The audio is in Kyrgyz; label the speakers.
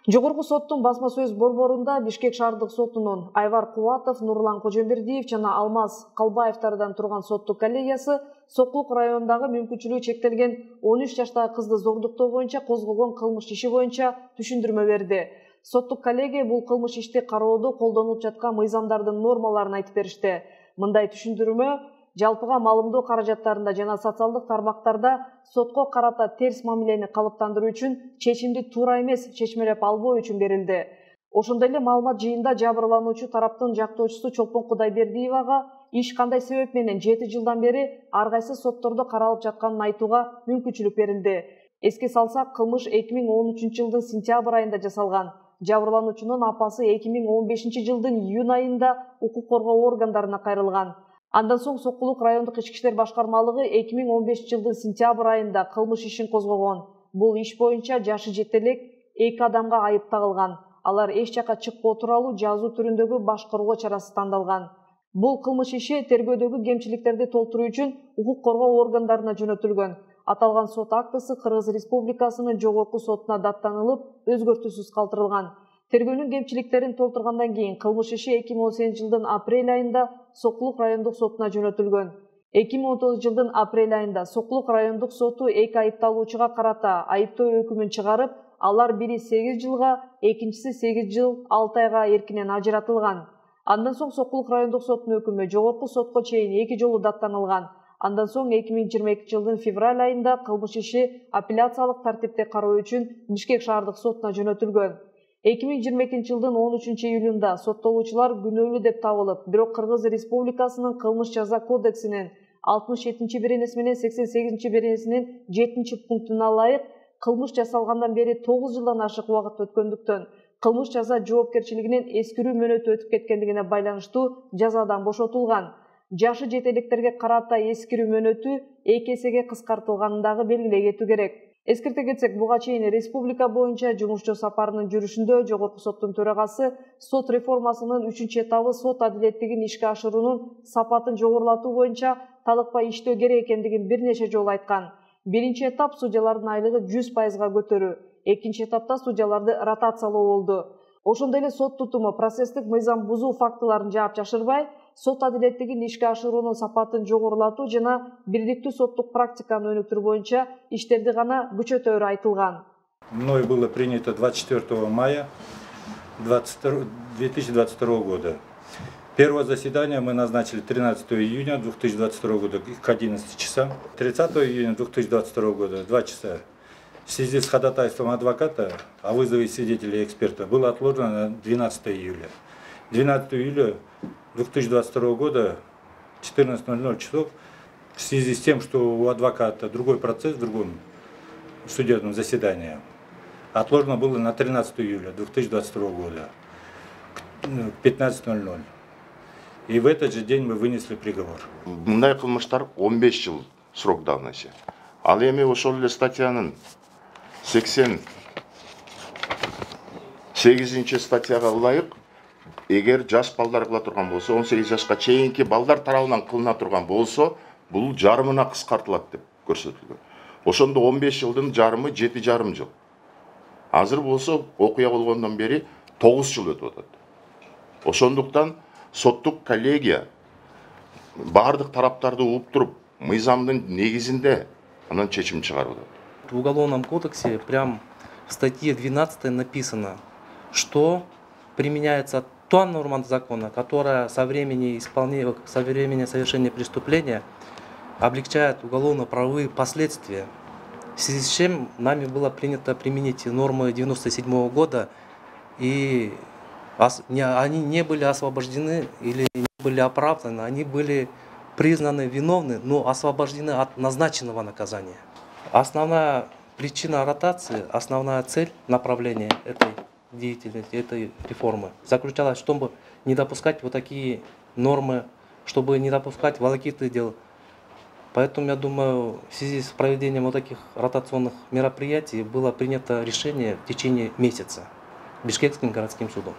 Speaker 1: Жогорку соттун басма сөз борборунда Бишкек шаардык сотунун Айвар Кубатов, Нурлан Кожомбердиев жана Алмаз Калбаевдардан турган соттук коллегиясы Сокулук районундагы мүмкүнчүлүгү чектелген 13 жаштагы кызды зордуктоо боюнча козголгон кылмыш иши боюнча түшүндүрмө берди. Соттук коллегия бул кылмыш ишти кароодо колдонулуп жаткан мыйзамдардын нормаларын айтып беришти. Мындай түшүндүрмө жалпыга маалымдоо каражаттарында жана социалдык тармактарда сотко карата терс мамилени калыптандыруу үчүн чечимди туура эмес чечмелеп албоо үчүн берилди. Ошондой эле маалымат жыйында жабырлануучу тараптын жактоочусу Чолпон Кудайбердиевага иш кандай себеп менен 7 жылдан бери ар кайсы соттордо каралып жатканын айтууга мүмкүнчүлүк берилди. Эске салсак, кылмыш 2013 жылдын сентябрь айында жасалган. Жабырлануучунун апасы 2015 жылдын июнь айында укук коргоо органдарына кайрылган. Андан соң Сокулук райондук ички иштер башкармалыгы 2015 жылдын сентябрь айында кылмыш ишин козгогон. Бул иш боюнча жашы жете элек 2 адамга айып тагылган. Алар эч жакка чыкпоо тууралуу жазуу түрүндөгү башкаруу чарасы тандалган. Бул кылмыш иши тергөөдөгү кемчиликтерди толтуруу үчүн укук коргоо органдарына жөнөтүлгөн. Аталган сот актысы Кыргыз Республикасынын жогорку сотуна даттанылып, өзгөртүүсүз калтырылган. Тергөөнүн кемчиликтерин толтургандан кийин кылмыш иши 2018 жылдын апрель айында Сокулук райондук сотуна жөнөтүлгөн. 2019 жылдын апрель айында Сокулук райондук соту 2 айыпталуучуга карата айыптоо өкүмүн чыгарып, алар бири 8 жылга, экинчиси 8 жыл 6 айга эркинен ажыратылган. Андан соң Сокулук райондук сотунун өкүмү жогорку сотко чейин 2 жолу даттанылган. Андан соң 2022 жылдын февраль айында кылмыш иши апелляциялык тартипте кароо үчүн Бишкек шаардык сотуна жөнөтүлгөн. 2022 жылдын 13 июлунда соттолуучулар күнөөлүү деп табылып, бирок Кыргыз Республикасынын кылмыш жаза кодексинин 67 беренеси менен 88 беренесинин 7 пунктуна ылайык кылмыш жасалгандан бери 9 жылдан ашык убакыт өткөндүктөн кылмыш жаза жоопкерчилигинен эскирүү мөөнөтү өтүп кеткендигине байланыштуу жазадан бошотулган. Жашы жетеликтерге карата эскирүү мөөнөтү 2 эсеге кыскартылганын дагы белгилей кетүү керек. Эскерте кетсек, буга чейин республика боюнча жумушчу сапарынын жүрүшүндө жогорку соттун төрагасы сот реформасынын 3-этабы сот адилеттигин ишке ашыруунун сапатын жогорулатуу боюнча талыкпай иштөө керек экендигин бир нече жолу айткан. Биринчи этап судьялардын айлыгы 100%га көтөрүү, экинчи этапта судьяларды ротациялоо болду. Ошондой эле сот тутуму процесстик мыйзам бузуу фактыларын жаап жашырбай, сот адилеттигин ишке ашыруунун сапатын жогорулатуу жана бирдиктүү соттук практиканы өнүктүрүү боюнча иштерди гана күчөтөөрү айтылган.
Speaker 2: Мною было принято 24 мая 2022 года. Первое заседание мы назначили 13 июня 2022 года к 11 часам. 30 июня 2022 года 2 часа. В связи с ходатайством адвоката о вызове свидетелей и эксперта было отложено на 12 июля. 12 июля 2022 года 14:00 часов в связи с тем, что у адвоката другой процесс в другом судебном заседании, отложено было на 13 июля 2022 года к 15:00. И в этот же день мы вынесли приговор.
Speaker 3: Мындай кылмыштар 15 жыл срок давности. Ал эми ошол эле статьянын 88 статьяга ылайык, эгер жаш балдар кыла турган болсо, 18 жашка чейинки балдар тарабынан кылына турган болсо, бул жарымына кыскартылат деп көрсөтүлгөн. Ошондо 15 жылдын жарымы 7,5 жыл. Азыр болсо окуя болгондон бери 9 жыл өтүп атат. Ошондуктан соттук коллегия бардык тараптарды угуп туруп, мыйзамдын негизинде анан чечим чыгарып атат.
Speaker 4: В Уголовном кодексе прям в статье 12 написано, что применяется та норма закона, которая со времени совершения преступления облегчает уголовно-правовые последствия. В связи с чем нами было принято применить нормы 1997 года, и они не были освобождены или не были оправданы, они были признаны виновны, но освобождены от назначенного наказания. Основная причина ротации, основная цель направления этой деятельности, этой реформы заключалась в том, чтобы не допускать вот такие нормы, чтобы не допускать волокиты дел. Поэтому, я думаю, в связи с проведением вот таких ротационных мероприятий было принято решение в течение месяца Бишкекским городским судом.